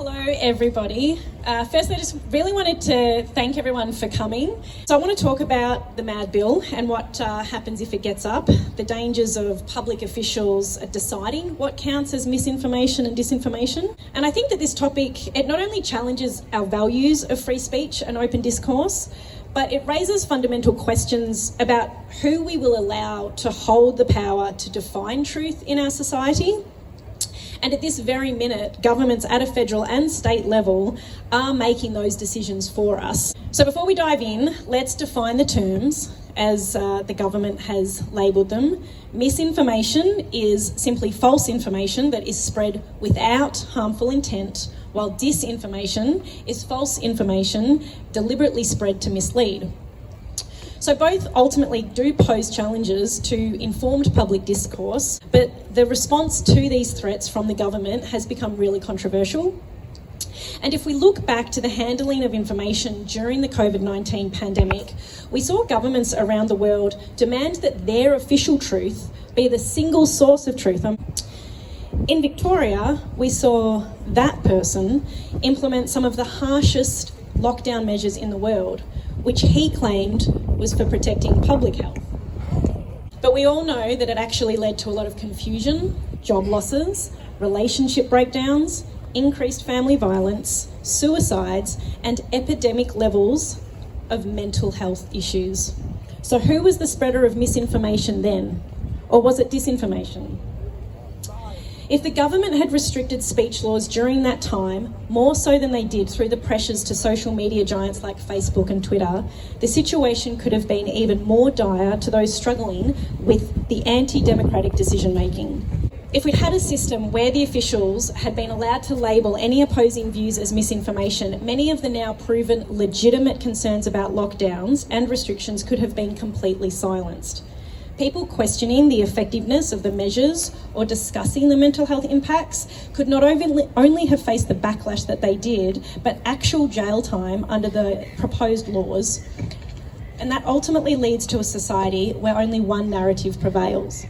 Hello everybody. Firstly, I just really wanted to thank everyone for coming. So I want to talk about the Mad Bill and what happens if it gets up, the dangers of public officials deciding what counts as misinformation and disinformation. And I think that this topic, it not only challenges our values of free speech and open discourse, but it raises fundamental questions about who we will allow to hold the power to define truth in our society. And at this very minute, governments at a federal and state level are making those decisions for us. So before we dive in, let's define the terms as the government has labelled them. Misinformation is simply false information that is spread without harmful intent, while disinformation is false information deliberately spread to mislead. So both ultimately do pose challenges to informed public discourse, but the response to these threats from the government has become really controversial. And if we look back to the handling of information during the COVID-19 pandemic, we saw governments around the world demand that their official truth be the single source of truth. In Victoria, we saw that person implement some of the harshest lockdown measures in the world, which he claimed was for protecting public health. But we all know that it actually led to a lot of confusion, job losses, relationship breakdowns, increased family violence, suicides, and epidemic levels of mental health issues. So who was the spreader of misinformation then? Or was it disinformation? If the government had restricted speech laws during that time, more so than they did through the pressures to social media giants like Facebook and Twitter, the situation could have been even more dire to those struggling with the anti-democratic decision-making. If we had a system where the officials had been allowed to label any opposing views as misinformation, many of the now proven legitimate concerns about lockdowns and restrictions could have been completely silenced. People questioning the effectiveness of the measures or discussing the mental health impacts could not only have faced the backlash that they did, but actual jail time under the proposed laws. And that ultimately leads to a society where only one narrative prevails.